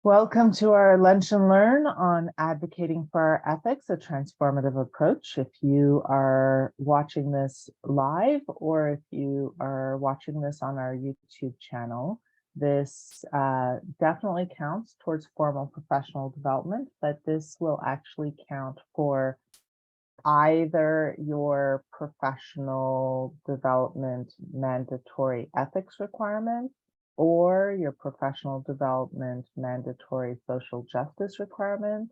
Welcome to our Lunch and Learn on advocating for our ethics, a transformative approach. If you are watching this live or if you are watching this on our YouTube channel, this definitely counts towards formal professional development, but this will actually count for either your professional development mandatory ethics requirement or your professional development mandatory social justice requirement,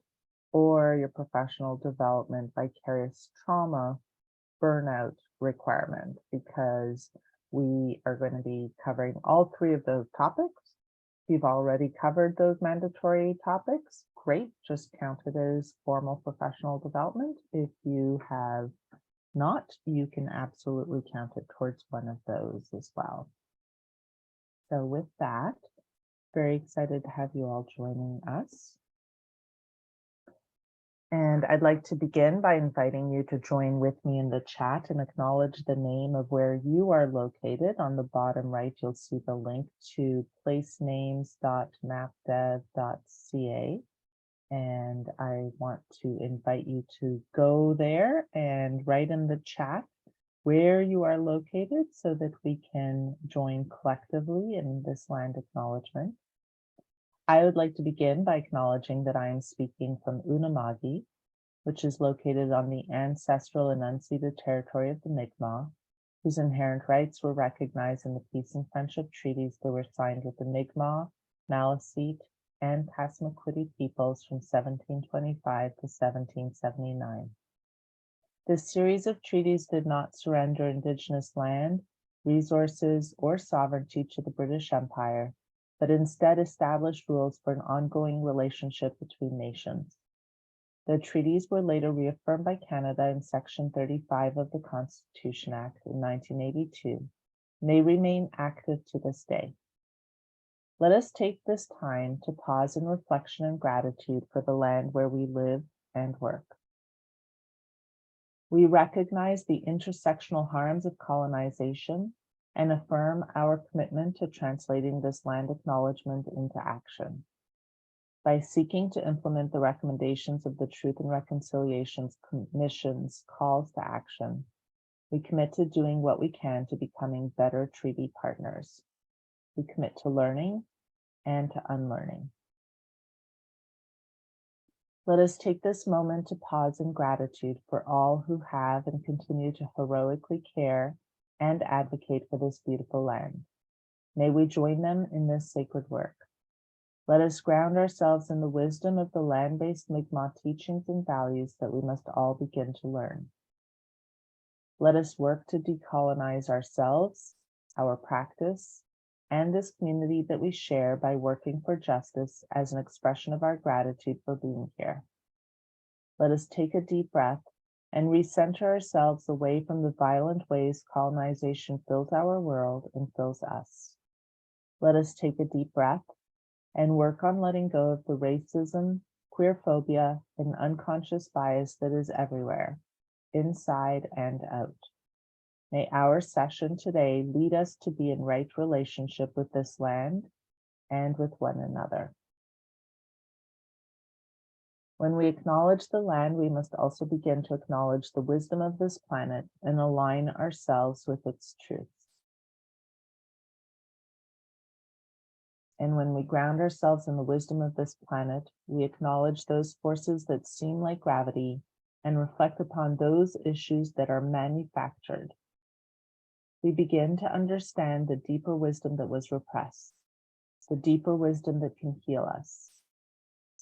or your professional development vicarious trauma burnout requirement, because we are going to be covering all three of those topics. If you've already covered those mandatory topics, great, just count it as formal professional development. If you have not, you can absolutely count it towards one of those as well. So with that, very excited to have you all joining us. And I'd like to begin by inviting you to join with me in the chat and acknowledge the name of where you are located. On the bottom right, you'll see the link to placenames.mapdev.ca. And I want to invite you to go there and write in the chat where you are located so that we can join collectively in this land acknowledgement. I would like to begin by acknowledging that I am speaking from Unama'ki, which is located on the ancestral and unceded territory of the Mi'kmaq, whose inherent rights were recognized in the peace and friendship treaties that were signed with the Mi'kmaq, Maliseet, and Passamaquoddy peoples from 1725 to 1779. This series of treaties did not surrender Indigenous land, resources, or sovereignty to the British Empire, but instead established rules for an ongoing relationship between nations. The treaties were later reaffirmed by Canada in Section 35 of the Constitution Act in 1982, and they remain active to this day. Let us take this time to pause in reflection and gratitude for the land where we live and work. We recognize the intersectional harms of colonization and affirm our commitment to translating this land acknowledgement into action. By seeking to implement the recommendations of the Truth and Reconciliation Commission's calls to action, we commit to doing what we can to becoming better treaty partners. We commit to learning and to unlearning. Let us take this moment to pause in gratitude for all who have and continue to heroically care and advocate for this beautiful land. May we join them in this sacred work. Let us ground ourselves in the wisdom of the land-based Mi'kmaq teachings and values that we must all begin to learn. Let us work to decolonize ourselves, our practice, and this community that we share by working for justice as an expression of our gratitude for being here. Let us take a deep breath and recenter ourselves away from the violent ways colonization fills our world and fills us. Let us take a deep breath and work on letting go of the racism, queerphobia, and unconscious bias that is everywhere, inside and out. May our session today lead us to be in right relationship with this land and with one another. When we acknowledge the land, we must also begin to acknowledge the wisdom of this planet and align ourselves with its truths. And when we ground ourselves in the wisdom of this planet, we acknowledge those forces that seem like gravity and reflect upon those issues that are manufactured. We begin to understand the deeper wisdom that was repressed, the deeper wisdom that can heal us.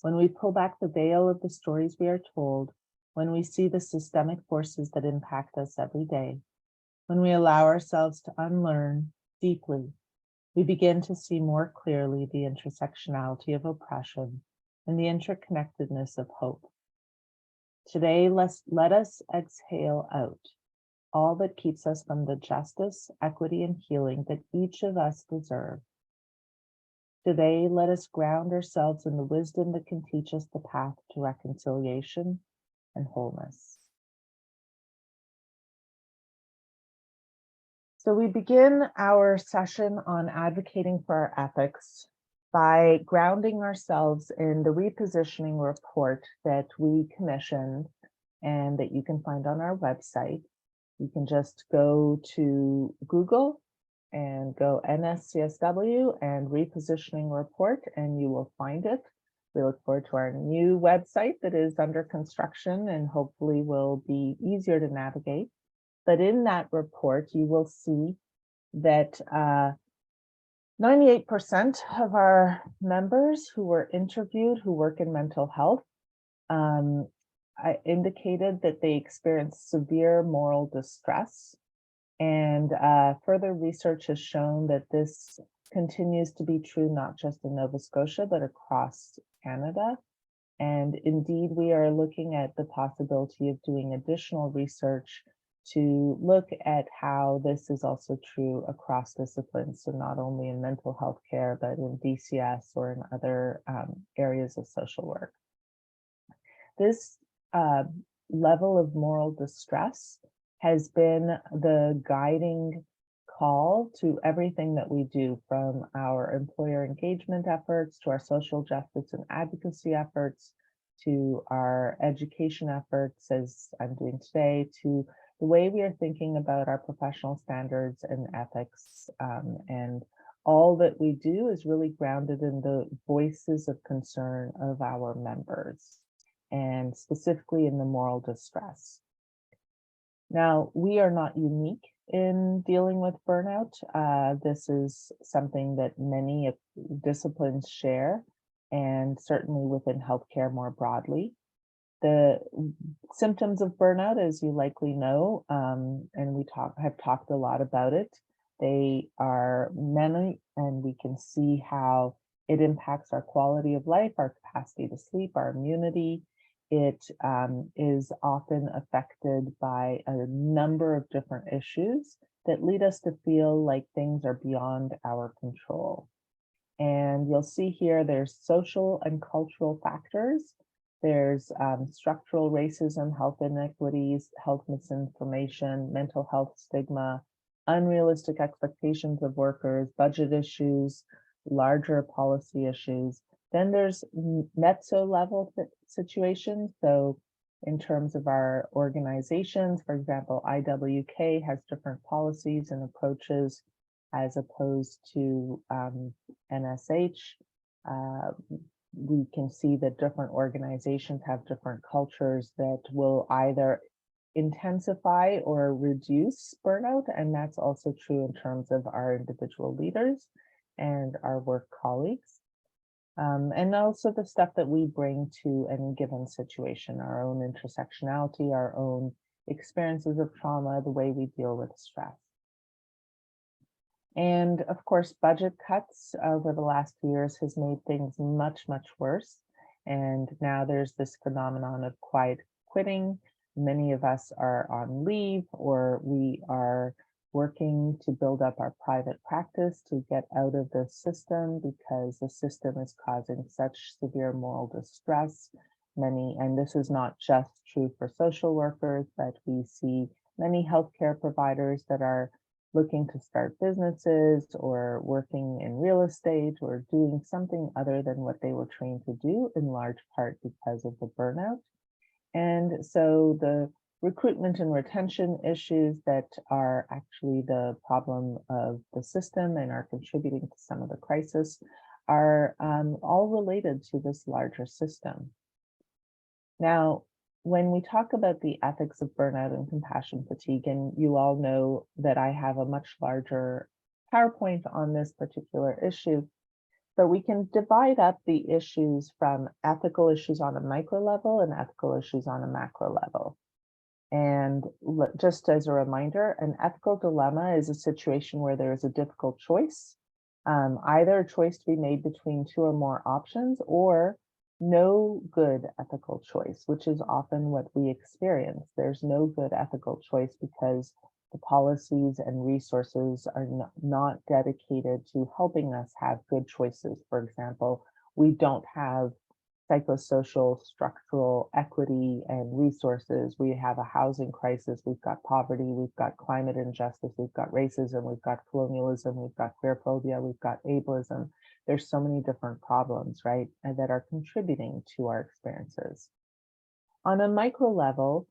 When we pull back the veil of the stories we are told, when we see the systemic forces that impact us every day, when we allow ourselves to unlearn deeply, we begin to see more clearly the intersectionality of oppression and the interconnectedness of hope. Today, let us exhale out all that keeps us from the justice, equity, and healing that each of us deserve. Today, let us ground ourselves in the wisdom that can teach us the path to reconciliation and wholeness. So we begin our session on advocating for our ethics by grounding ourselves in the repositioning report that we commissioned and that you can find on our website. You can just go to Google and go NSCSW and repositioning report, and you will find it. We look forward to our new website that is under construction and hopefully will be easier to navigate. But in that report, you will see that 98% of our members who were interviewed who work in mental health indicated that they experienced severe moral distress. And further research has shown that this continues to be true, not just in Nova Scotia, but across Canada. And indeed, we are looking at the possibility of doing additional research to look at how this is also true across disciplines. So not only in mental health care, but in DCS or in other areas of social work. This level of moral distress has been the guiding call to everything that we do, from our employer engagement efforts to our social justice and advocacy efforts to our education efforts, as I'm doing today, to the way we are thinking about our professional standards and ethics. And all that we do is really grounded in the voices of concern of our members, and specifically in the moral distress. Now, we are not unique in dealing with burnout. This is something that many disciplines share, and certainly within healthcare more broadly. The symptoms of burnout, as you likely know, and we have talked a lot about it, they are many, and we can see how it impacts our quality of life, our capacity to sleep, our immunity. It is often affected by a number of different issues that lead us to feel like things are beyond our control. And you'll see here there's social and cultural factors. There's structural racism, health inequities, health misinformation, mental health stigma, unrealistic expectations of workers, budget issues, larger policy issues. Then there's mezzo level situations. So in terms of our organizations, for example, IWK has different policies and approaches as opposed to NSH. We can see that different organizations have different cultures that will either intensify or reduce burnout. And that's also true in terms of our individual leaders and our work colleagues. And also the stuff that we bring to any given situation, our own intersectionality, our own experiences of trauma, the way we deal with stress. And of course, budget cuts over the last few years has made things much, much worse. And now there's this phenomenon of quiet quitting. Many of us are on leave, or we are working to build up our private practice to get out of the system because the system is causing such severe moral distress. And this is not just true for social workers, but we see many healthcare providers that are looking to start businesses or working in real estate or doing something other than what they were trained to do, in large part because of the burnout. And so the recruitment and retention issues that are actually the problem of the system and are contributing to some of the crisis are all related to this larger system. Now, when we talk about the ethics of burnout and compassion fatigue, and you all know that I have a much larger PowerPoint on this particular issue, but we can divide up the issues from ethical issues on a micro level and ethical issues on a macro level. And just as a reminder, an ethical dilemma is a situation where there is a difficult choice, either a choice to be made between two or more options, or no good ethical choice, which is often what we experience. There's no good ethical choice because the policies and resources are not dedicated to helping us have good choices. For example, we don't have psychosocial, structural equity and resources. We have a housing crisis, we've got poverty, we've got climate injustice, we've got racism, we've got colonialism, we've got queer phobia, we've got ableism. There's so many different problems, right, and that are contributing to our experiences. On a micro level,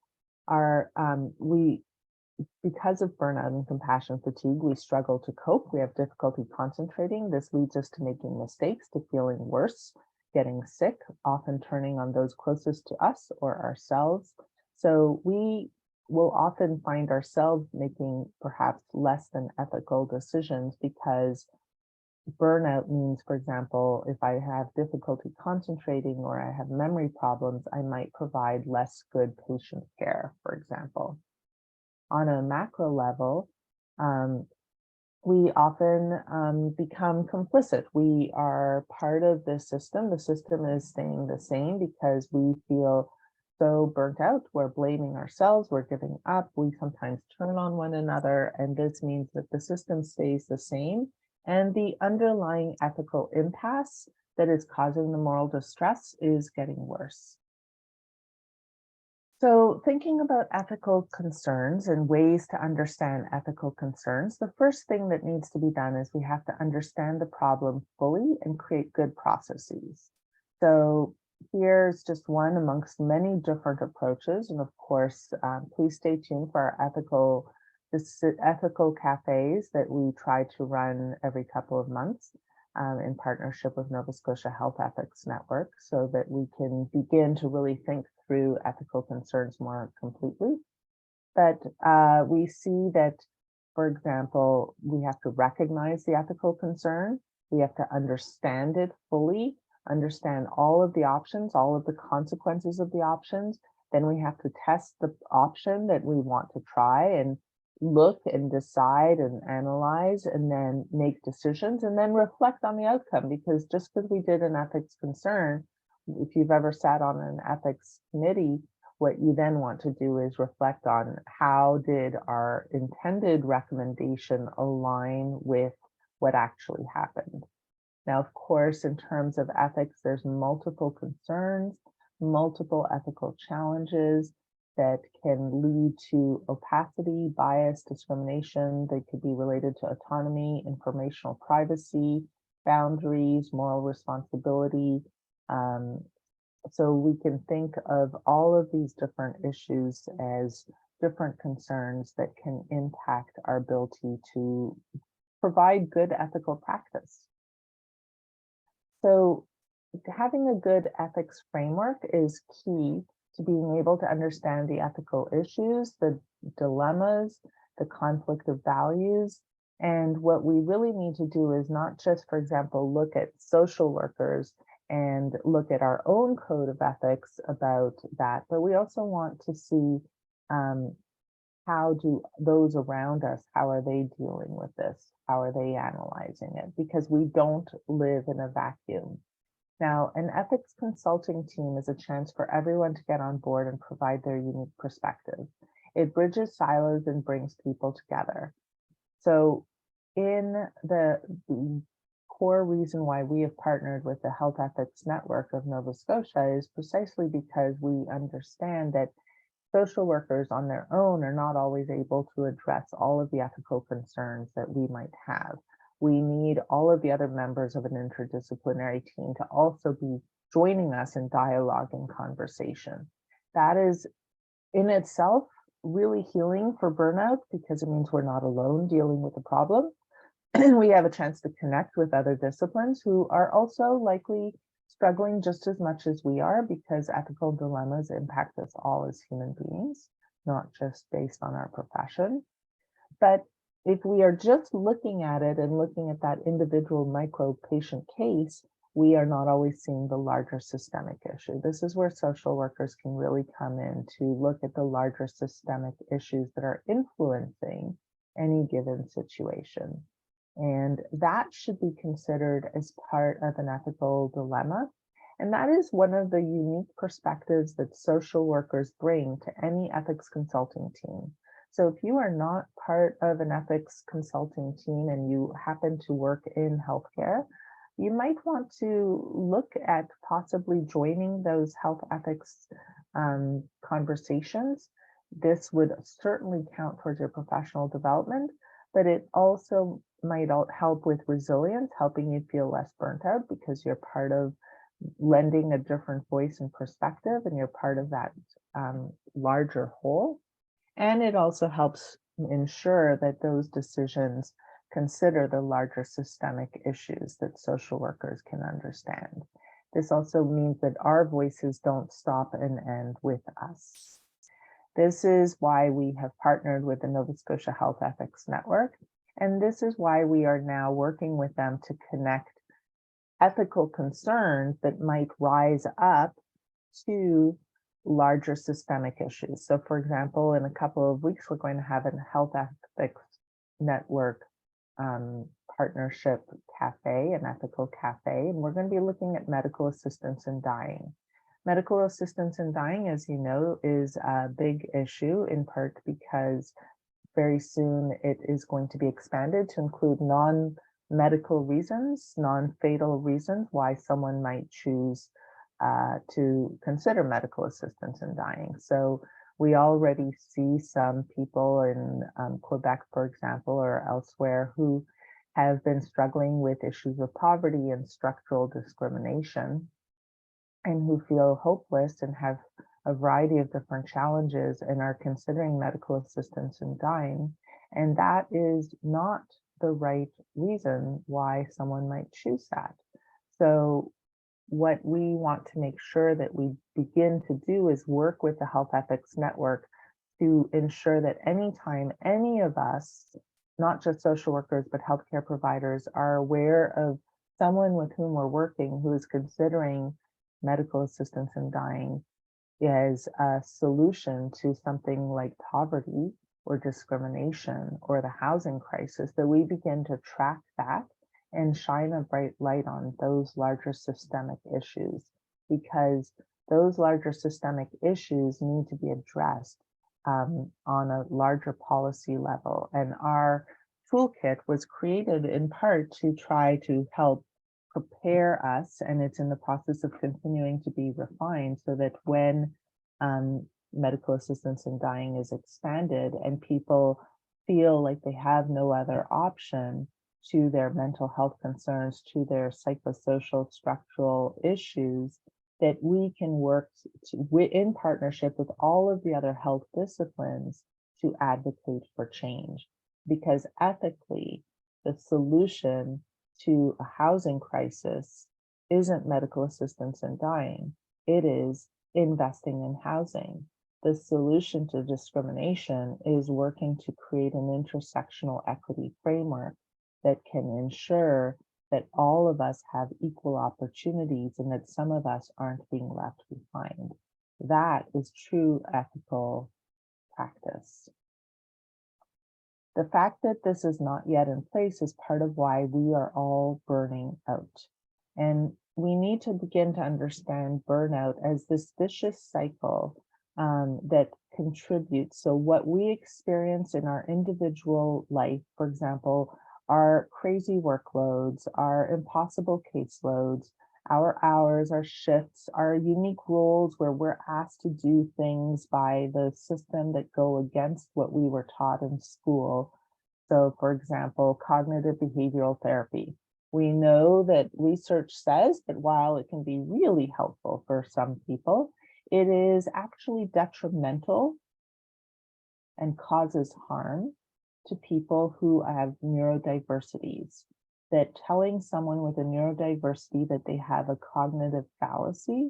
because of burnout and compassion fatigue, we struggle to cope. We have difficulty concentrating. This leads us to making mistakes, to feeling worse, getting sick, often turning on those closest to us or ourselves. So we will often find ourselves making perhaps less than ethical decisions because burnout means, for example, if I have difficulty concentrating or I have memory problems, I might provide less good patient care, for example. On a macro level, we often become complicit. We are part of this system. The system is staying the same because we feel so burnt out. We're blaming ourselves. We're giving up. We sometimes turn on one another. And this means that the system stays the same. And the underlying ethical impasse that is causing the moral distress is getting worse. So thinking about ethical concerns and ways to understand ethical concerns, the first thing that needs to be done is we have to understand the problem fully and create good processes. So here's just one amongst many different approaches. And of course, please stay tuned for our ethical cafes that we try to run every couple of months. In partnership with Nova Scotia Health Ethics Network, so that we can begin to really think through ethical concerns more completely. But we see that, for example, we have to recognize the ethical concern. We have to understand it fully, understand all of the options, all of the consequences of the options. Then we have to test the option that we want to try and look and decide and analyze and then make decisions and then reflect on the outcome, because just because we did an ethics concern, if you've ever sat on an ethics committee, what you then want to do is reflect on how did our intended recommendation align with what actually happened. Now, of course, in terms of ethics, there's multiple concerns, multiple ethical challenges that can lead to opacity, bias, discrimination. They could be related to autonomy, informational privacy, boundaries, moral responsibility. So we can think of all of these different issues as different concerns that can impact our ability to provide good ethical practice. So having a good ethics framework is key to being able to understand the ethical issues, the dilemmas, the conflict of values. And what we really need to do is not just, for example, look at social workers and look at our own code of ethics about that, but we also want to see how do those around us, how are they dealing with this? How are they analyzing it? Because we don't live in a vacuum. Now, an ethics consulting team is a chance for everyone to get on board and provide their unique perspective. It bridges silos and brings people together. So in the core reason why we have partnered with the Health Ethics Network of Nova Scotia is precisely because we understand that social workers on their own are not always able to address all of the ethical concerns that we might have. We need all of the other members of an interdisciplinary team to also be joining us in dialogue and conversation. That is in itself really healing for burnout, because it means we're not alone dealing with the problem. And we have a chance to connect with other disciplines who are also likely struggling just as much as we are, because ethical dilemmas impact us all as human beings, not just based on our profession. But if we are just looking at it and looking at that individual micro patient case, we are not always seeing the larger systemic issue. This is where social workers can really come in to look at the larger systemic issues that are influencing any given situation. And that should be considered as part of an ethical dilemma. And that is one of the unique perspectives that social workers bring to any ethics consulting team. So if you are not part of an ethics consulting team and you happen to work in healthcare, you might want to look at possibly joining those health ethics conversations. This would certainly count towards your professional development, but it also might help with resilience, helping you feel less burnt out because you're part of lending a different voice and perspective, and you're part of that larger whole. And it also helps ensure that those decisions consider the larger systemic issues that social workers can understand. This also means that our voices don't stop and end with us. This is why we have partnered with the Nova Scotia Health Ethics Network, and this is why we are now working with them to connect ethical concerns that might rise up to larger systemic issues. So for example, in a couple of weeks, we're going to have a health ethics network partnership cafe, an ethical cafe, and we're going to be looking at medical assistance in dying. Medical assistance in dying, as you know, is a big issue, in part because very soon it is going to be expanded to include non-medical reasons, non-fatal reasons why someone might choose to consider medical assistance in dying. So we already see some people in Quebec, for example, or elsewhere who have been struggling with issues of poverty and structural discrimination, and who feel hopeless and have a variety of different challenges and are considering medical assistance in dying. And that is not the right reason why someone might choose that. So what we want to make sure that we begin to do is work with the Health Ethics Network to ensure that anytime any of us, not just social workers, but healthcare providers, are aware of someone with whom we're working who is considering medical assistance in dying as a solution to something like poverty or discrimination or the housing crisis, that we begin to track that and shine a bright light on those larger systemic issues, because those larger systemic issues need to be addressed on a larger policy level. And our toolkit was created in part to try to help prepare us, and it's in the process of continuing to be refined, so that when medical assistance in dying is expanded and people feel like they have no other option to their mental health concerns, to their psychosocial structural issues, that we can work in partnership with all of the other health disciplines to advocate for change. Because ethically, the solution to a housing crisis isn't medical assistance in dying, it is investing in housing. The solution to discrimination is working to create an intersectional equity framework that can ensure that all of us have equal opportunities and that some of us aren't being left behind. That is true ethical practice. The fact that this is not yet in place is part of why we are all burning out. And we need to begin to understand burnout as this vicious cycle that contributes. So what we experience in our individual life, for example, our crazy workloads, our impossible caseloads, our hours, our shifts, our unique roles where we're asked to do things by the system that go against what we were taught in school. So for example, cognitive behavioral therapy. We know that research says that while it can be really helpful for some people, it is actually detrimental and causes harm to people who have neurodiversities. That telling someone with a neurodiversity that they have a cognitive fallacy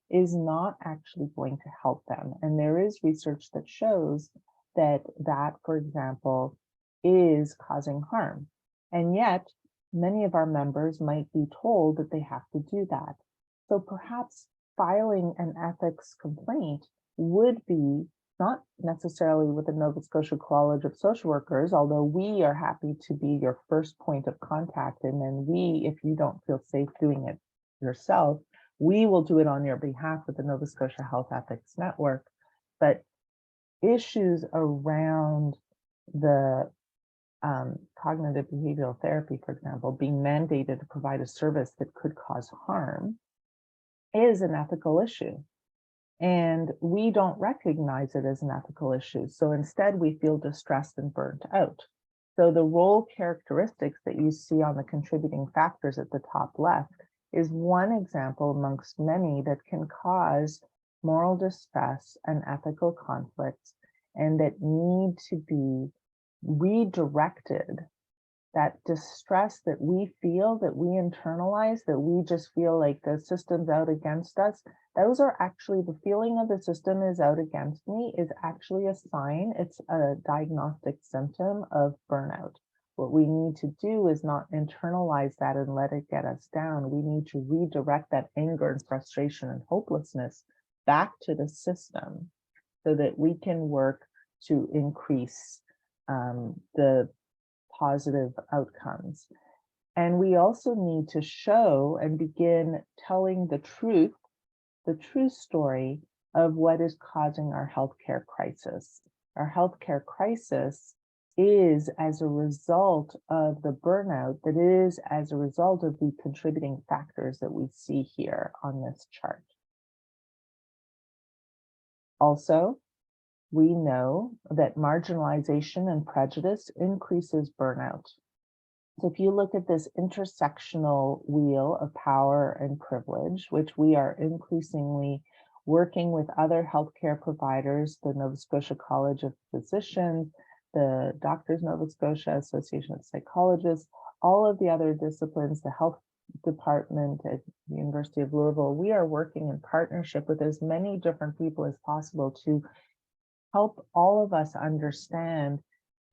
is not actually going to help them. And there is research that shows that, for example, is causing harm. And yet, many of our members might be told that they have to do that. So perhaps filing an ethics complaint would be not necessarily with the Nova Scotia College of Social Workers, although we are happy to be your first point of contact. And then we, if you don't feel safe doing it yourself, we will do it on your behalf with the Nova Scotia Health Ethics Network. But issues around the cognitive behavioral therapy, for example, being mandated to provide a service that could cause harm is an ethical issue. And we don't recognize it as an ethical issue. So instead, we feel distressed and burnt out. So the role characteristics that you see on the contributing factors at the top left is one example amongst many that can cause moral distress and ethical conflicts, and that need to be redirected. That distress that we feel, that we internalize, that we just feel like the system's out against us, those are actually, the feeling of the system is out against me is actually a sign, it's a diagnostic symptom of burnout. What we need to do is not internalize that and let it get us down. We need to redirect that anger and frustration and hopelessness back to the system so that we can work to increase the positive outcomes. And we also need to show and begin telling the true story of what is causing our healthcare crisis. Our healthcare crisis is as a result of the burnout, that is as a result of the contributing factors that we see here on this chart. Also, we know that marginalization and prejudice increases burnout. So if you look at this intersectional wheel of power and privilege, which we are increasingly working with other healthcare providers, the Nova Scotia College of Physicians, the Doctors Nova Scotia Association of Psychologists, all of the other disciplines, the health department at the University of Louisville, we are working in partnership with as many different people as possible to help all of us understand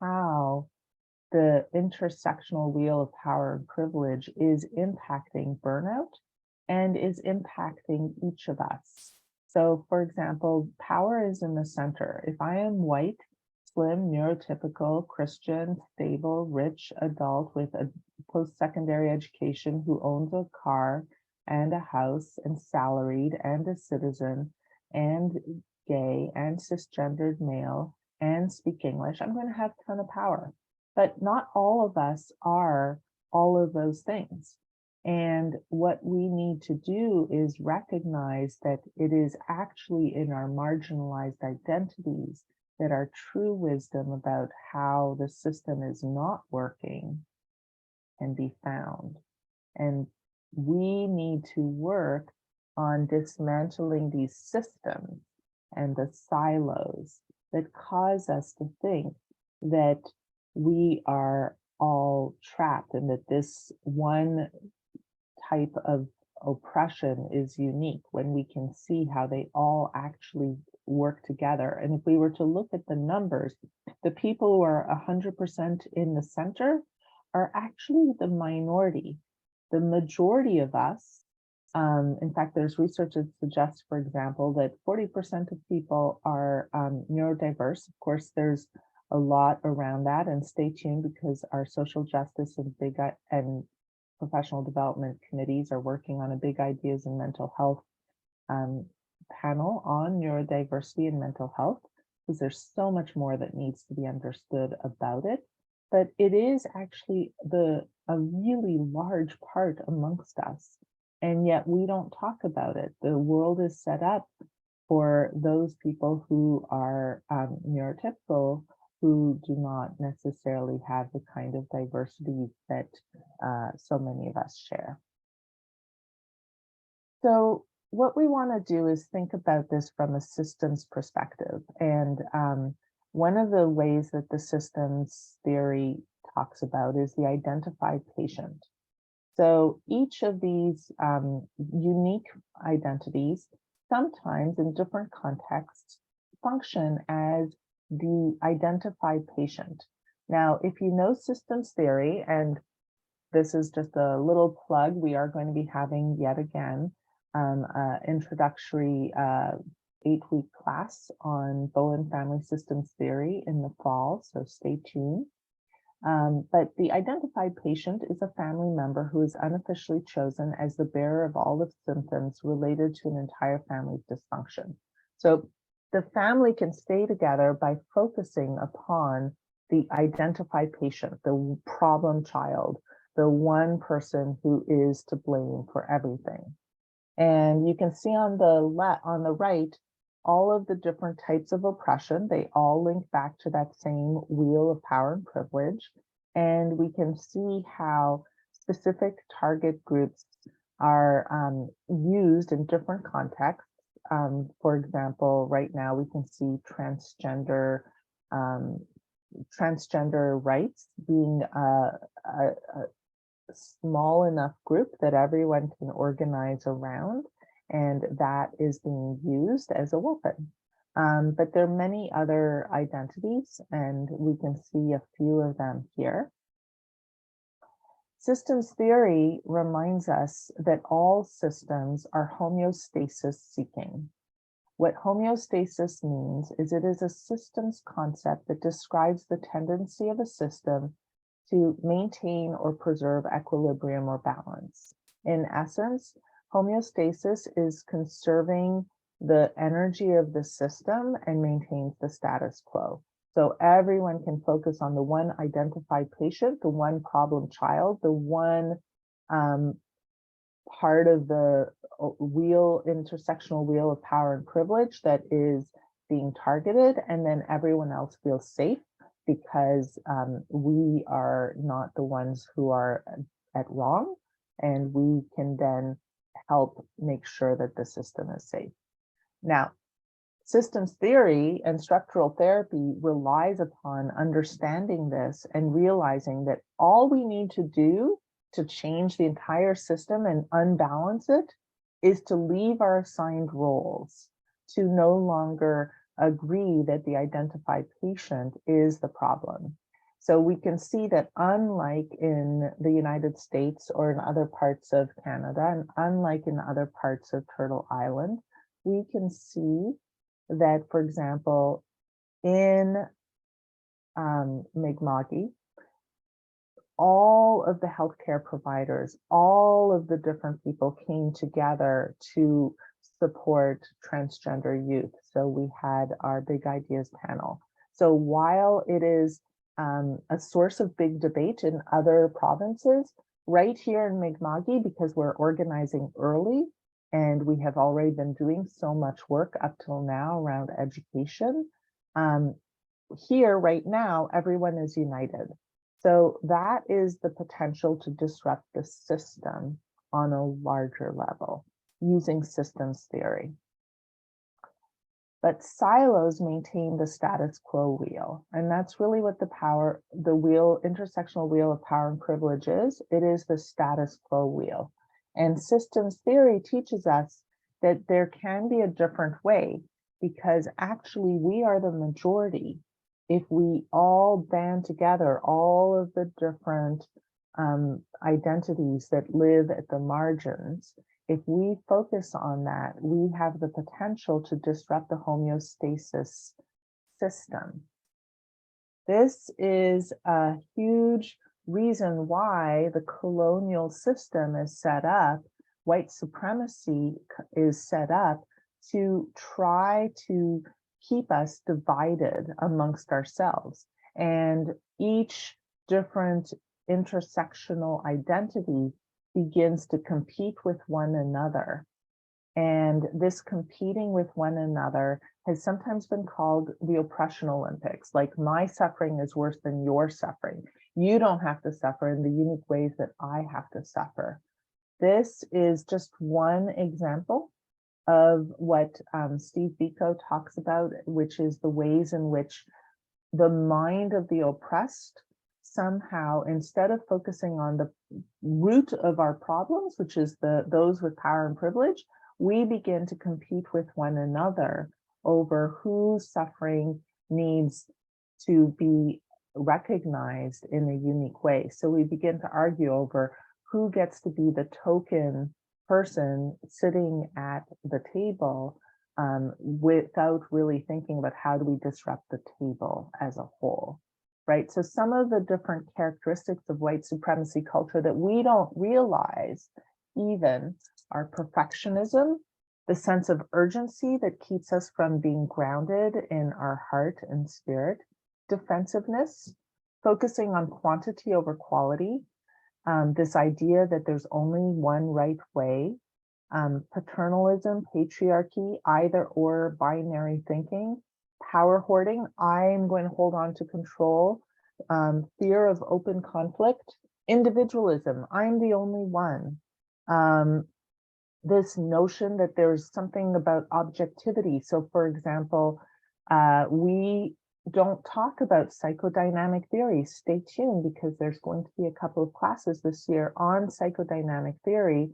how the intersectional wheel of power and privilege is impacting burnout and is impacting each of us. So, for example, power is in the center. If I am white, slim, neurotypical, Christian, stable, rich adult with a post-secondary education who owns a car and a house and salaried and a citizen and gay and cisgendered male and speak English, I'm going to have a ton of power. But not all of us are all of those things. And what we need to do is recognize that it is actually in our marginalized identities that our true wisdom about how the system is not working can be found. And we need to work on dismantling these systems and the silos that cause us to think that we are all trapped and that this one type of oppression is unique, when we can see how they all actually work together. And if we were to look at the numbers, the people who are 100% in the center are actually the minority. The majority of us, in fact, there's research that suggests, for example, that 40% of people are neurodiverse. Of course, there's a lot around that, and stay tuned because our social justice and professional development committees are working on a big ideas in mental health panel on neurodiversity and mental health, because there's so much more that needs to be understood about it. But it is actually a really large part amongst us, and yet we don't talk about it. The world is set up for those people who are neurotypical, who do not necessarily have the kind of diversity that so many of us share. So what we want to do is think about this from a systems perspective. And one of the ways that the systems theory talks about is the identified patient. So each of these unique identities, sometimes in different contexts, function as the identified patient. Now, if you know systems theory, and this is just a little plug, we are going to be having yet again introductory 8-week class on Bowen family systems theory in the fall, so stay tuned. But the identified patient is a family member who is unofficially chosen as the bearer of all the symptoms related to an entire family's dysfunction. So the family can stay together by focusing upon the identified patient, the problem child, the one person who is to blame for everything. And you can see on the right, all of the different types of oppression. They all link back to that same wheel of power and privilege. And we can see how specific target groups are used in different contexts. For example, right now we can see transgender rights being a small enough group that everyone can organize around, and that is being used as a weapon. But there are many other identities, and we can see a few of them here. Systems theory reminds us that all systems are homeostasis seeking. What homeostasis means is it is a systems concept that describes the tendency of a system to maintain or preserve equilibrium or balance. In essence, homeostasis is conserving the energy of the system and maintains the status quo. So everyone can focus on the one identified patient, the one problem child, the one part of the intersectional wheel of power and privilege that is being targeted, and then everyone else feels safe because we are not the ones who are at wrong, and we can then help make sure that the system is safe. Now, systems theory and structural therapy relies upon understanding this and realizing that all we need to do to change the entire system and unbalance it is to leave our assigned roles, to no longer agree that the identified patient is the problem. So we can see that unlike in the United States or in other parts of Canada, and unlike in other parts of Turtle Island, we can see that, for example, in Mi'kma'ki, all of the healthcare providers, all of the different people came together to support transgender youth. So we had our Big Ideas panel. So while it is a source of big debate in other provinces, right here in Mi'kma'ki, because we're organizing early and we have already been doing so much work up till now around education, here right now, everyone is united. So that is the potential to disrupt the system on a larger level using systems theory. But silos maintain the status quo wheel. And that's really what the intersectional wheel of power and privilege is. It is the status quo wheel. And systems theory teaches us that there can be a different way, because actually we are the majority. If we all band together, all of the different identities that live at the margins, if we focus on that, we have the potential to disrupt the homeostasis system. This is a huge reason why the colonial system is set up, white supremacy is set up to try to keep us divided amongst ourselves. And each different intersectional identity begins to compete with one another. And this competing with one another has sometimes been called the oppression Olympics, like my suffering is worse than your suffering. You don't have to suffer in the unique ways that I have to suffer. This is just one example of what Steve Biko talks about, which is the ways in which the mind of the oppressed somehow, instead of focusing on the root of our problems, which is those with power and privilege, we begin to compete with one another over whose suffering needs to be recognized in a unique way. So we begin to argue over who gets to be the token person sitting at the table without really thinking about how do we disrupt the table as a whole, right? So some of the different characteristics of white supremacy culture that we don't realize even are perfectionism, the sense of urgency that keeps us from being grounded in our heart and spirit, defensiveness, focusing on quantity over quality, this idea that there's only one right way, paternalism, patriarchy, either or binary thinking, power hoarding, I'm going to hold on to control, fear of open conflict, individualism, I'm the only one. This notion that there's something about objectivity. So for example, we don't talk about psychodynamic theory. Stay tuned, because there's going to be a couple of classes this year on psychodynamic theory,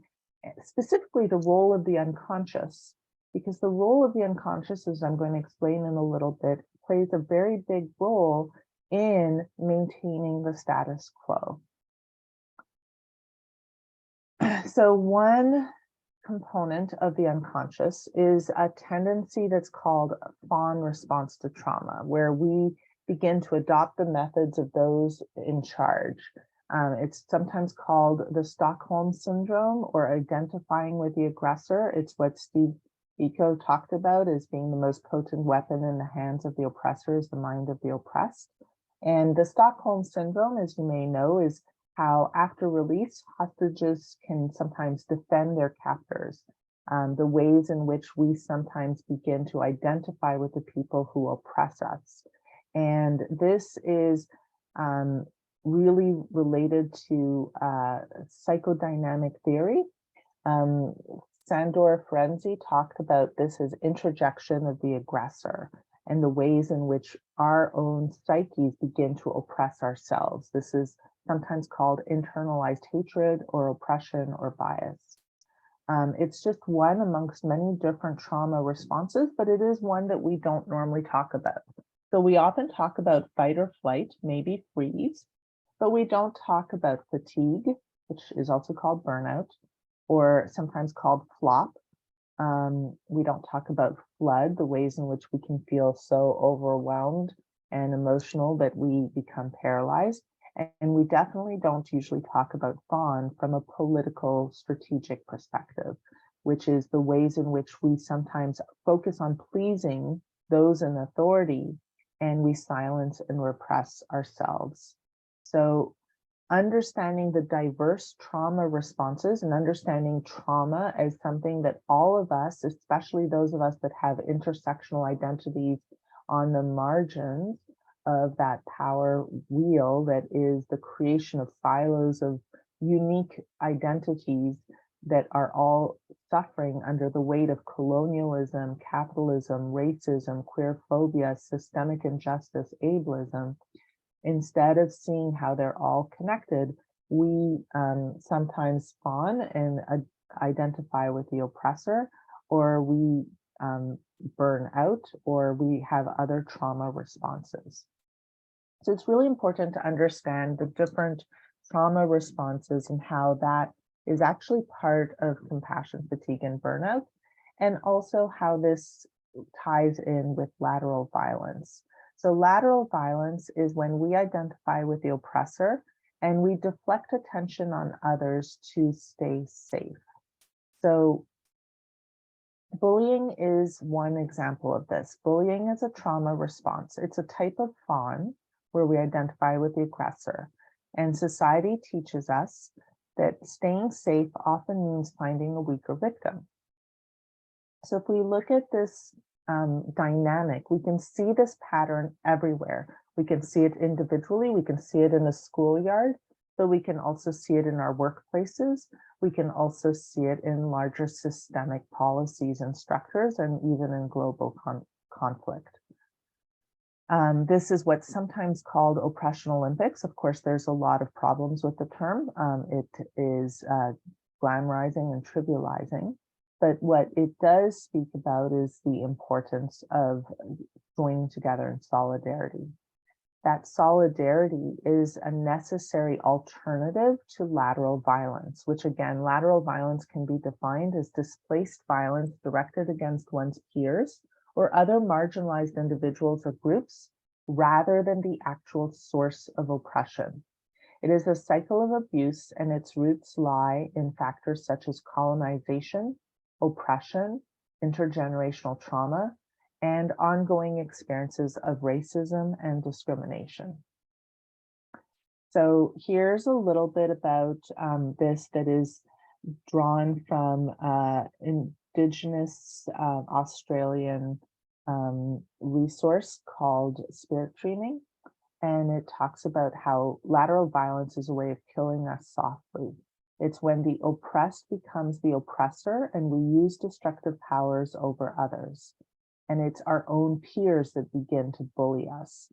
specifically the role of the unconscious, because the role of the unconscious, as I'm going to explain in a little bit, plays a very big role in maintaining the status quo. So one component of the unconscious is a tendency that's called fawn response to trauma, where we begin to adopt the methods of those in charge. It's sometimes called the Stockholm syndrome, or identifying with the aggressor. It's what Steve Biko talked about as being the most potent weapon in the hands of the oppressor is the mind of the oppressed. And the Stockholm syndrome, as you may know, is how after release, hostages can sometimes defend their captors, the ways in which we sometimes begin to identify with the people who oppress us. And this is really related to psychodynamic theory. Sandor Ferenczi talked about this as introjection of the aggressor and the ways in which our own psyches begin to oppress ourselves. This is sometimes called internalized hatred or oppression or bias. It's just one amongst many different trauma responses, but it is one that we don't normally talk about. So we often talk about fight or flight, maybe freeze, but we don't talk about fatigue, which is also called burnout, or sometimes called flop. We don't talk about flood, the ways in which we can feel so overwhelmed and emotional that we become paralyzed. And we definitely don't usually talk about fawn from a political strategic perspective, which is the ways in which we sometimes focus on pleasing those in authority and we silence and repress ourselves. So understanding the diverse trauma responses and understanding trauma as something that all of us, especially those of us that have intersectional identities on the margins of that power wheel that is the creation of silos of unique identities that are all suffering under the weight of colonialism, capitalism, racism, queerphobia, systemic injustice, ableism. Instead of seeing how they're all connected, we sometimes fawn and identify with the oppressor, or we burn out, or we have other trauma responses. So it's really important to understand the different trauma responses and how that is actually part of compassion fatigue and burnout, and also how this ties in with lateral violence. So lateral violence is when we identify with the oppressor and we deflect attention on others to stay safe. So bullying is one example of this. Bullying is a trauma response. It's a type of fawn where we identify with the aggressor. And society teaches us that staying safe often means finding a weaker victim. So if we look at this dynamic, we can see this pattern everywhere. We can see it individually, we can see it in the schoolyard, but we can also see it in our workplaces. We can also see it in larger systemic policies and structures, and even in global conflict. This is what's sometimes called oppression Olympics. Of course, there's a lot of problems with the term. It is glamorizing and trivializing. But what it does speak about is the importance of joining together in solidarity. That solidarity is a necessary alternative to lateral violence, which again, lateral violence can be defined as displaced violence directed against one's peers or other marginalized individuals or groups, rather than the actual source of oppression. It is a cycle of abuse, and its roots lie in factors such as colonization, oppression, intergenerational trauma, and ongoing experiences of racism and discrimination. So here's a little bit about this that is drawn from Indigenous Australian resource called Spirit Dreaming. And it talks about how lateral violence is a way of killing us softly. It's when the oppressed becomes the oppressor and we use destructive powers over others. And it's our own peers that begin to bully us.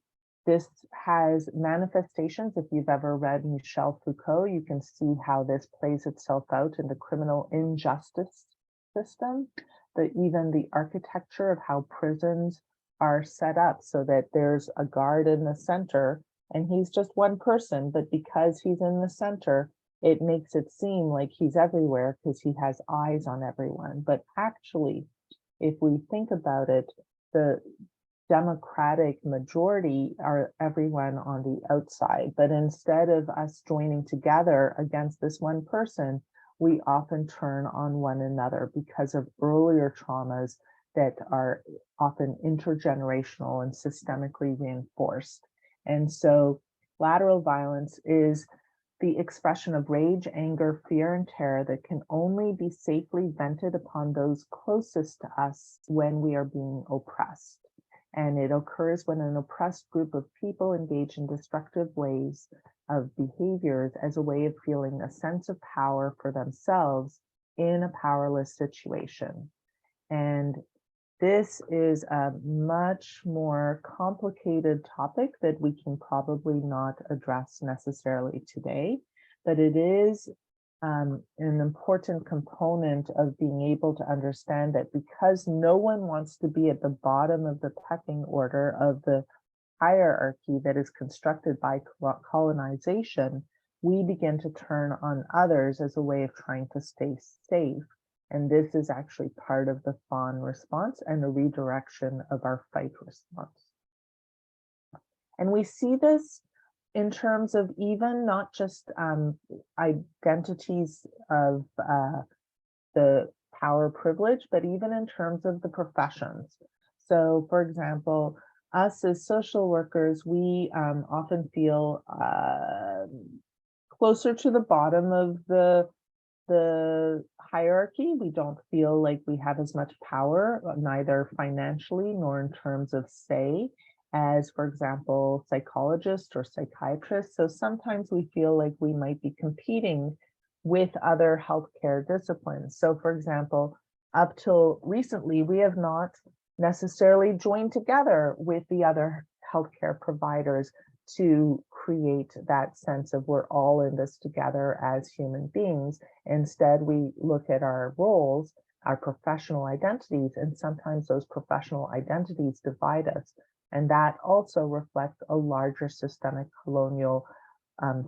This has manifestations. If you've ever read Michel Foucault, you can see how this plays itself out in the criminal injustice system, even the architecture of how prisons are set up so that there's a guard in the center and he's just one person, but because he's in the center, it makes it seem like he's everywhere because he has eyes on everyone. But actually, if we think about it, the democratic majority are everyone on the outside. But instead of us joining together against this one person, we often turn on one another because of earlier traumas that are often intergenerational and systemically reinforced. And so lateral violence is the expression of rage, anger, fear, and terror that can only be safely vented upon those closest to us when we are being oppressed. And it occurs when an oppressed group of people engage in destructive ways of behaviors as a way of feeling a sense of power for themselves in a powerless situation. And this is a much more complicated topic that we can probably not address necessarily today, but it is an important component of being able to understand that because no one wants to be at the bottom of the pecking order of the hierarchy that is constructed by colonization, we begin to turn on others as a way of trying to stay safe. And this is actually part of the fawn response and the redirection of our fight response. And we see this in terms of even not just identities of the power privilege, but even in terms of the professions. So for example, us as social workers, we often feel closer to the bottom of the hierarchy. We don't feel like we have as much power, neither financially nor in terms of say, as, for example, psychologists or psychiatrists. So sometimes we feel like we might be competing with other healthcare disciplines. So for example, up till recently, we have not necessarily joined together with the other healthcare providers to create that sense of we're all in this together as human beings. Instead, we look at our roles, our professional identities, and sometimes those professional identities divide us. And that also reflects a larger systemic colonial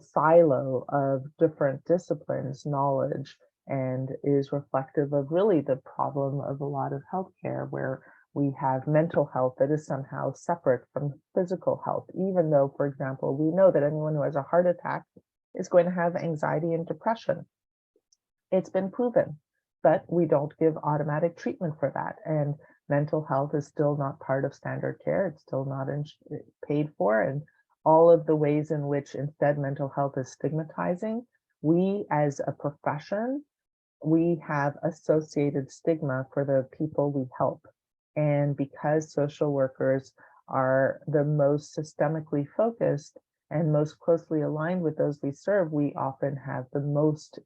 silo of different disciplines, knowledge, and is reflective of really the problem of a lot of healthcare, where we have mental health that is somehow separate from physical health, even though, for example, we know that anyone who has a heart attack is going to have anxiety and depression. It's been proven, but we don't give automatic treatment for that. And mental health is still not part of standard care. It's still not paid for. And all of the ways in which instead mental health is stigmatizing, we as a profession, we have associated stigma for the people we help. And because social workers are the most systemically focused and most closely aligned with those we serve, we often have the most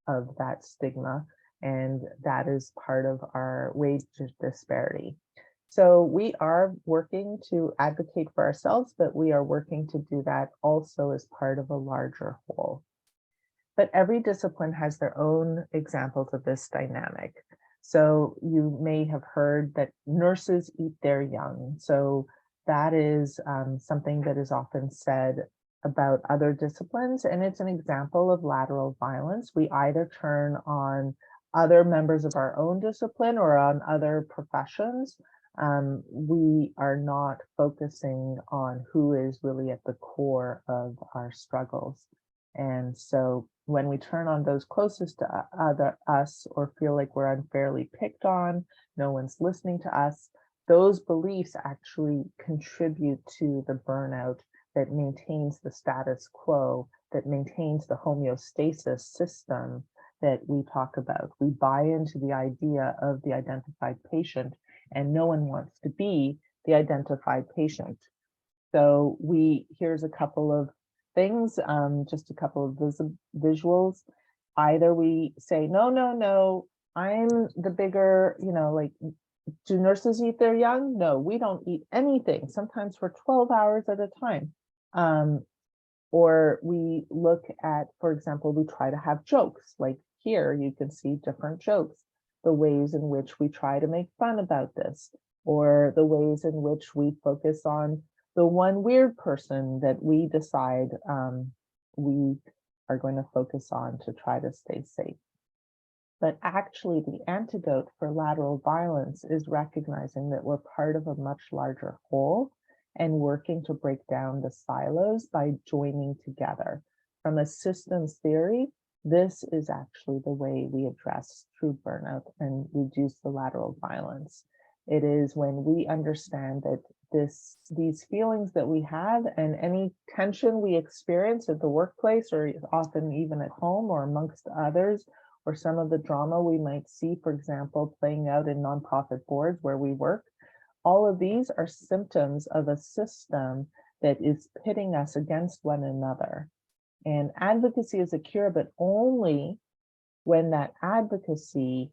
of that stigma. And that is part of our wage disparity. So we are working to advocate for ourselves, but we are working to do that also as part of a larger whole. But every discipline has their own examples of this dynamic. So you may have heard that nurses eat their young. So that is something that is often said about other disciplines, and it's an example of lateral violence. We either turn on other members of our own discipline or on other professions. We are not focusing on who is really at the core of our struggles. And so when we turn on those closest to us or feel like we're unfairly picked on, no one's listening to us, those beliefs actually contribute to the burnout that maintains the status quo, that maintains the homeostasis system that we talk about. We buy into the idea of the identified patient, and no one wants to be the identified patient. So here's a couple of things, just a couple of visuals. Either we say, no, no, no, I'm the bigger, like, do nurses eat their young? No, we don't eat anything, sometimes for 12 hours at a time. Or we look at, for example, we try to have jokes. Like here, you can see different jokes, the ways in which we try to make fun about this, or the ways in which we focus on the one weird person that we decide we are going to focus on to try to stay safe. But actually, the antidote for lateral violence is recognizing that we're part of a much larger whole and working to break down the silos by joining together. From a systems theory, this is actually the way we address true burnout and reduce the lateral violence. It is when we understand that these feelings that we have and any tension we experience at the workplace or often even at home or amongst others, or some of the drama we might see, for example, playing out in nonprofit boards where we work, all of these are symptoms of a system that is pitting us against one another. And advocacy is a cure, but only when that advocacy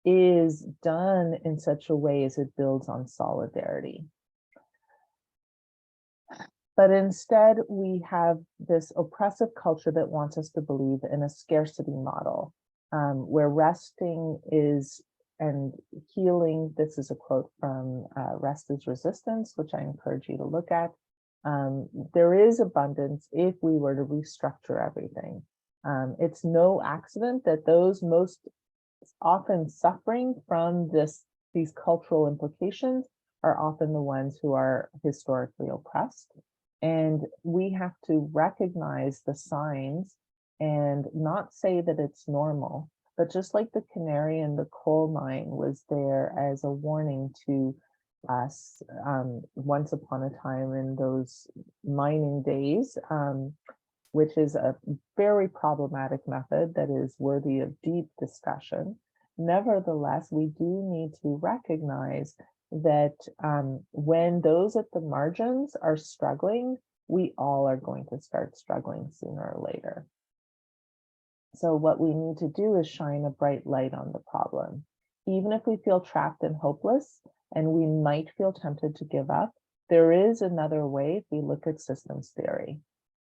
is done in such a way as it builds on solidarity. But instead, we have this oppressive culture that wants us to believe in a scarcity model, where resting is and healing. This is a quote from Rest is Resistance, which I encourage you to look at. There is abundance if we were to restructure everything. It's no accident that those most often suffering from these cultural implications are often the ones who are historically oppressed. And we have to recognize the signs and not say that it's normal, but just like the canary in the coal mine was there as a warning to us once upon a time in those mining days, which is a very problematic method that is worthy of deep discussion. Nevertheless, we do need to recognize that when those at the margins are struggling, we all are going to start struggling sooner or later. So what we need to do is shine a bright light on the problem. Even if we feel trapped and hopeless, and we might feel tempted to give up, there is another way if we look at systems theory.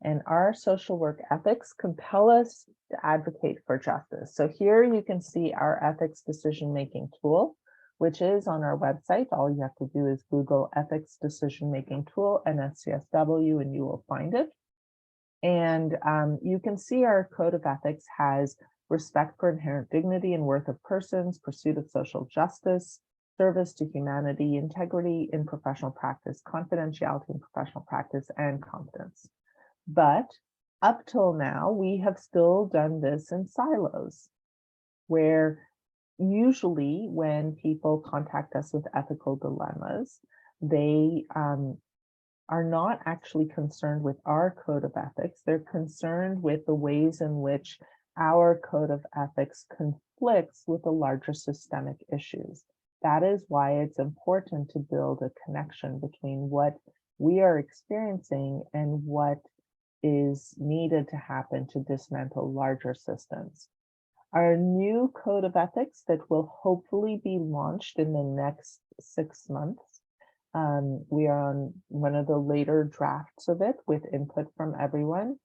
And our social work ethics compel us to advocate for justice. So here you can see our ethics decision-making tool, which is on our website. All you have to do is Google ethics decision-making tool, NSCSW, and you will find it. And you can see our code of ethics has respect for inherent dignity and worth of persons, pursuit of social justice, service to humanity, integrity in professional practice, confidentiality in professional practice, and competence. But up till now, we have still done this in silos, where usually when people contact us with ethical dilemmas, they are not actually concerned with our code of ethics. They're concerned with the ways in which our code of ethics conflicts with the larger systemic issues. That is why it's important to build a connection between what we are experiencing and what is needed to happen to dismantle larger systems. Our new code of ethics that will hopefully be launched in the next 6 months. We are on one of the later drafts of it with input from everyone.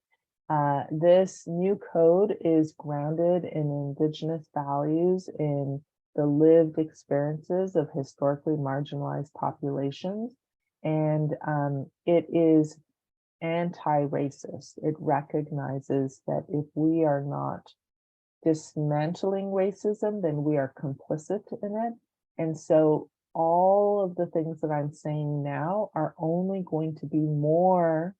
This new code is grounded in Indigenous values, in the lived experiences of historically marginalized populations, and it is anti-racist. It recognizes that if we are not dismantling racism, then we are complicit in it. And so all of the things that I'm saying now are only going to be more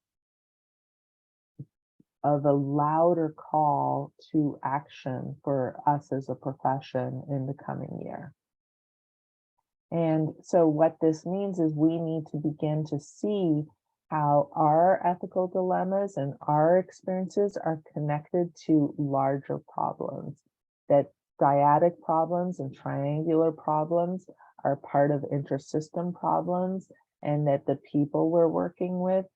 of a louder call to action for us as a profession in the coming year. And so what this means is we need to begin to see how our ethical dilemmas and our experiences are connected to larger problems, that dyadic problems and triangular problems are part of intersystem problems, and that the people we're working with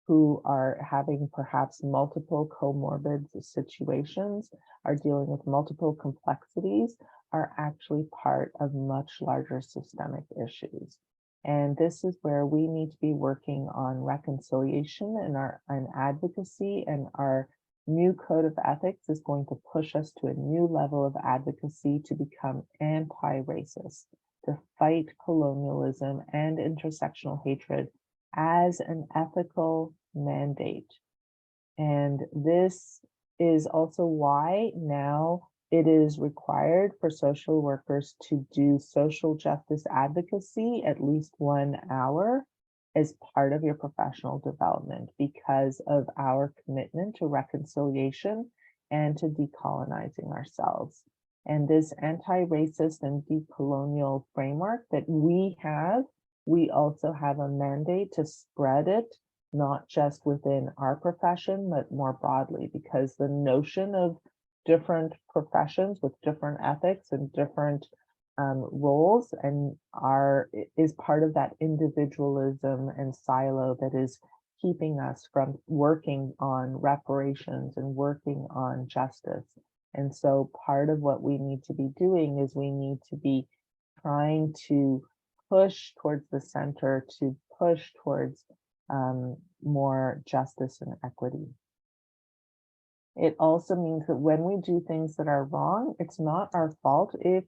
who are having perhaps multiple comorbid situations, are dealing with multiple complexities, are actually part of much larger systemic issues. And this is where we need to be working on reconciliation and advocacy, and our new code of ethics is going to push us to a new level of advocacy to become anti-racist, to fight colonialism and intersectional hatred as an ethical mandate. And this is also why now it is required for social workers to do social justice advocacy at least 1 hour as part of your professional development, because of our commitment to reconciliation and to decolonizing ourselves. And this anti-racist and decolonial framework that we have, we also have a mandate to spread it, not just within our profession, but more broadly, because the notion of different professions with different ethics and different roles is part of that individualism and silo that is keeping us from working on reparations and working on justice. And so part of what we need to be doing is we need to be trying to push towards the center, to push towards more justice and equity. It also means that when we do things that are wrong, it's not our fault if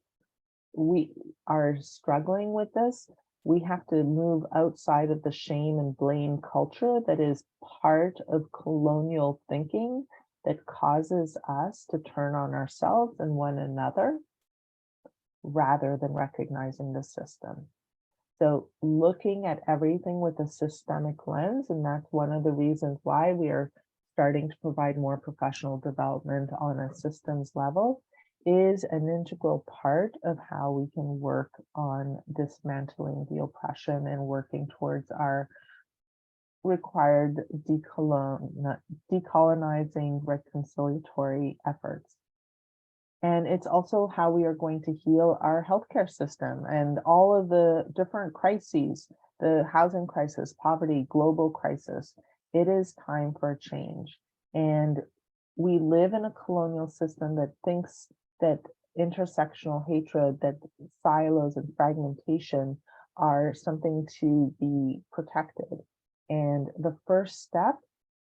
we are struggling with this. We have to move outside of the shame and blame culture that is part of colonial thinking that causes us to turn on ourselves and one another rather than recognizing the system. So looking at everything with a systemic lens, and that's one of the reasons why we are starting to provide more professional development on a systems level, is an integral part of how we can work on dismantling the oppression and working towards our required decolonizing reconciliatory efforts. And it's also how we are going to heal our healthcare system and all of the different crises, the housing crisis, poverty, global crisis. It is time for a change. And we live in a colonial system that thinks that intersectional hatred, that silos and fragmentation are something to be protected. And the first step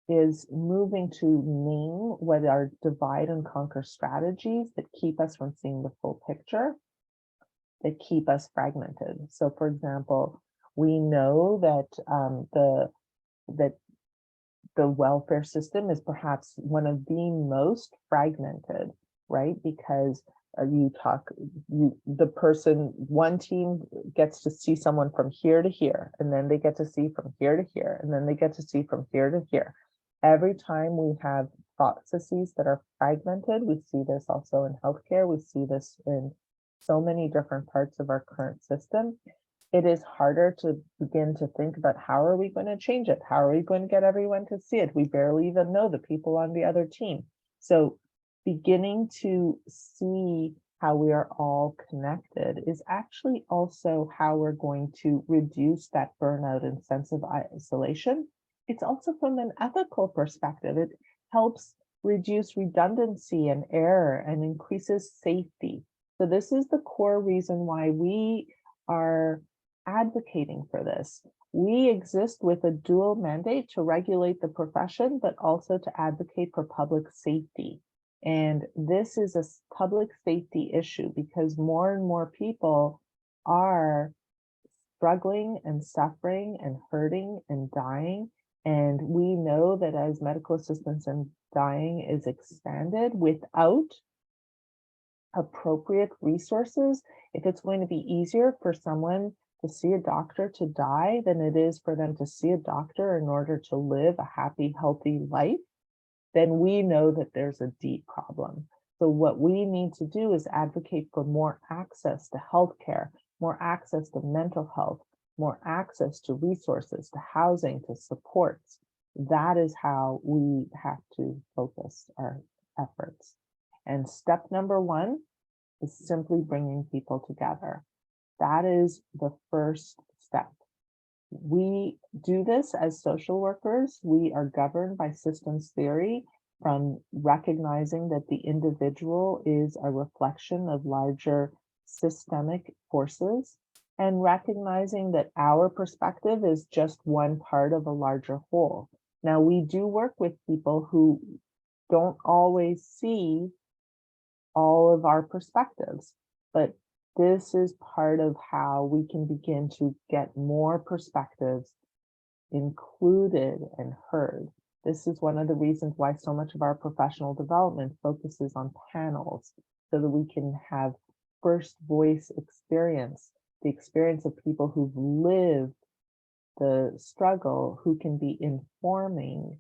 is moving to name what are divide and conquer strategies that keep us from seeing the full picture, that keep us fragmented. So for example, we know that the welfare system is perhaps one of the most fragmented, right? Because one team gets to see someone from here to here, and then they get to see from here to here, and then they get to see from here to here. Every time we have processes that are fragmented, we see this also in healthcare, we see this in so many different parts of our current system. It is harder to begin to think about how are we going to change it? How are we going to get everyone to see it? We barely even know the people on the other team. So beginning to see how we are all connected is actually also how we're going to reduce that burnout and sense of isolation. It's also from an ethical perspective. It helps reduce redundancy and error and increases safety. So this is the core reason why we are advocating for this. We exist with a dual mandate to regulate the profession, but also to advocate for public safety. And this is a public safety issue because more and more people are struggling and suffering and hurting and dying. And we know that as medical assistance and dying is expanded without appropriate resources, if it's going to be easier for someone to see a doctor to die than it is for them to see a doctor in order to live a happy, healthy life, then we know that there's a deep problem. So what we need to do is advocate for more access to healthcare, more access to mental health, more access to resources, to housing, to supports. That is how we have to focus our efforts. And step number one is simply bringing people together. That is the first step. We do this as social workers. We are governed by systems theory, from recognizing that the individual is a reflection of larger systemic forces, and recognizing that our perspective is just one part of a larger whole. Now, we do work with people who don't always see all of our perspectives, but this is part of how we can begin to get more perspectives included and heard. This is one of the reasons why so much of our professional development focuses on panels, so that we can have first voice experience, the experience of people who've lived the struggle, who can be informing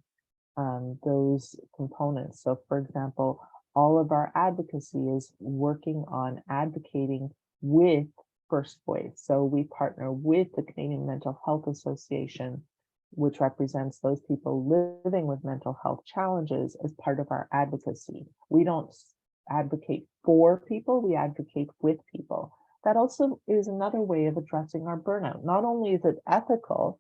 those components. So for example, all of our advocacy is working on advocating with First Voice. So we partner with the Canadian Mental Health Association, which represents those people living with mental health challenges, as part of our advocacy. We don't advocate for people, we advocate with people. That also is another way of addressing our burnout. Not only is it ethical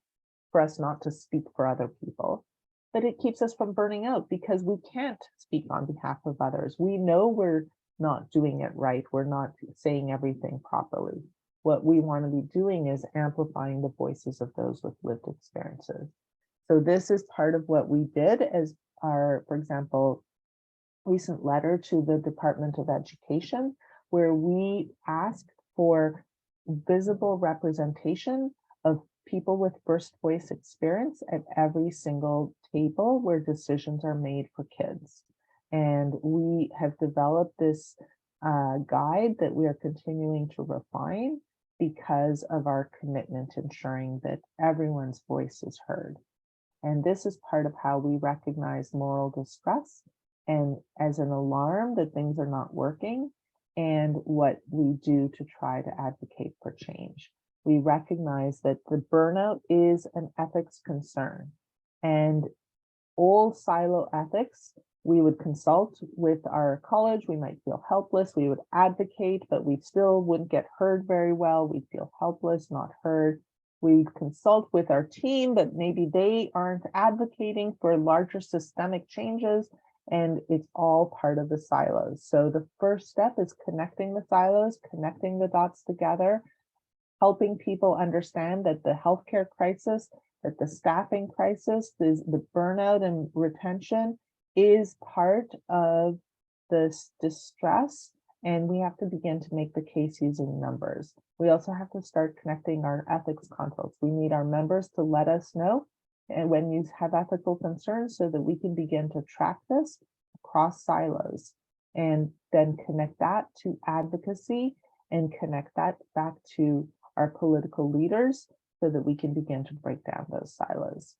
for us not to speak for other people, but it keeps us from burning out, because we can't speak on behalf of others. We know we're not doing it right. We're not saying everything properly. What we want to be doing is amplifying the voices of those with lived experiences. So this is part of what we did as our, for example, recent letter to the Department of Education, where we asked for visible representation of people with first voice experience at every single table where decisions are made for kids. And we have developed this guide that we are continuing to refine, because of our commitment to ensuring that everyone's voice is heard. And this is part of how we recognize moral distress and as an alarm that things are not working, and what we do to try to advocate for change. We recognize that the burnout is an ethics concern, and old silo ethics, we would consult with our college, we might feel helpless, we would advocate, but we still wouldn't get heard very well. We'd feel helpless, not heard. We'd consult with our team, but maybe they aren't advocating for larger systemic changes, and it's all part of the silos. So the first step is connecting the silos, connecting the dots together, helping people understand that the healthcare crisis, that the staffing crisis, the burnout and retention is part of this distress, and we have to begin to make the case using numbers. We also have to start connecting our ethics consults. We need our members to let us know and when you have ethical concerns, so that we can begin to track this across silos, and then connect that to advocacy, and connect that back to our political leaders, so that we can begin to break down those silos.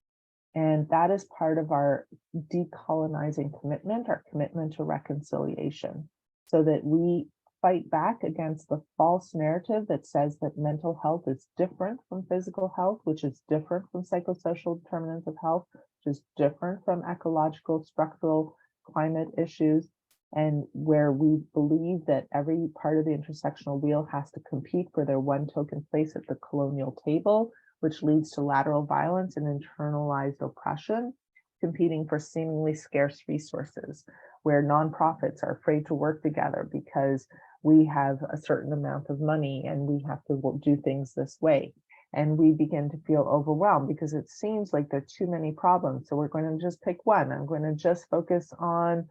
And that is part of our decolonizing commitment, our commitment to reconciliation, so that we fight back against the false narrative that says that mental health is different from physical health, which is different from psychosocial determinants of health, which is different from ecological, structural, climate issues, and where we believe that every part of the intersectional wheel has to compete for their one token place at the colonial table, which leads to lateral violence and internalized oppression, competing for seemingly scarce resources, where nonprofits are afraid to work together because we have a certain amount of money and we have to do things this way. And we begin to feel overwhelmed because it seems like there are too many problems. So we're going to just pick one. I'm going to just focus on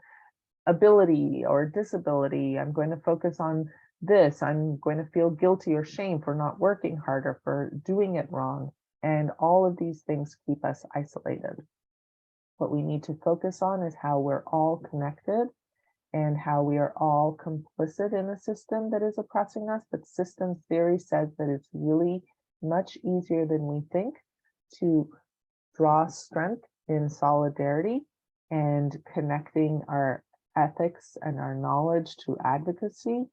ability or disability. I'm going to focus on this. I'm going to feel guilty or shame for not working harder, for doing it wrong. And all of these things keep us isolated. What we need to focus on is how we're all connected and how we are all complicit in a system that is oppressing us. But systems theory says that it's really much easier than we think to draw strength in solidarity and connecting our ethics and our knowledge to advocacy,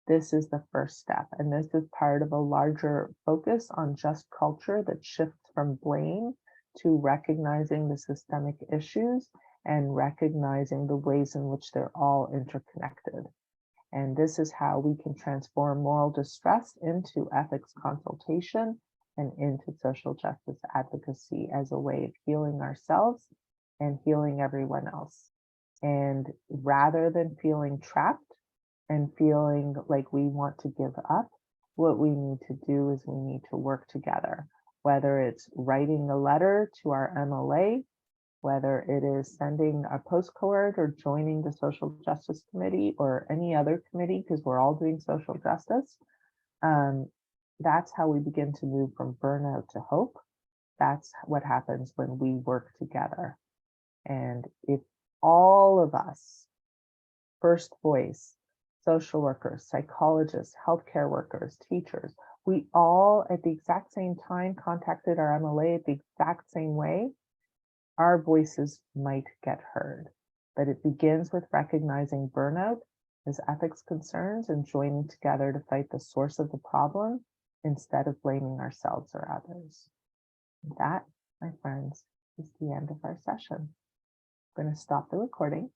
This is the first step, and this is part of a larger focus on just culture that shifts from blame to recognizing the systemic issues and recognizing the ways in which they're all interconnected. And this is how we can transform moral distress into ethics consultation and into social justice advocacy as a way of healing ourselves and healing everyone else. And rather than feeling trapped and feeling like we want to give up, what we need to do is we need to work together, whether it's writing a letter to our MLA, whether it is sending a postcard or joining the social justice committee or any other committee, because we're all doing social justice. That's how we begin to move from burnout to hope. That's what happens when we work together. And if all of us, first voice, social workers, psychologists, healthcare workers, teachers, we all at the exact same time contacted our MLA the exact same way, our voices might get heard. But it begins with recognizing burnout as ethics concerns and joining together to fight the source of the problem instead of blaming ourselves or others. That, my friends, is the end of our session. I'm going to stop the recording.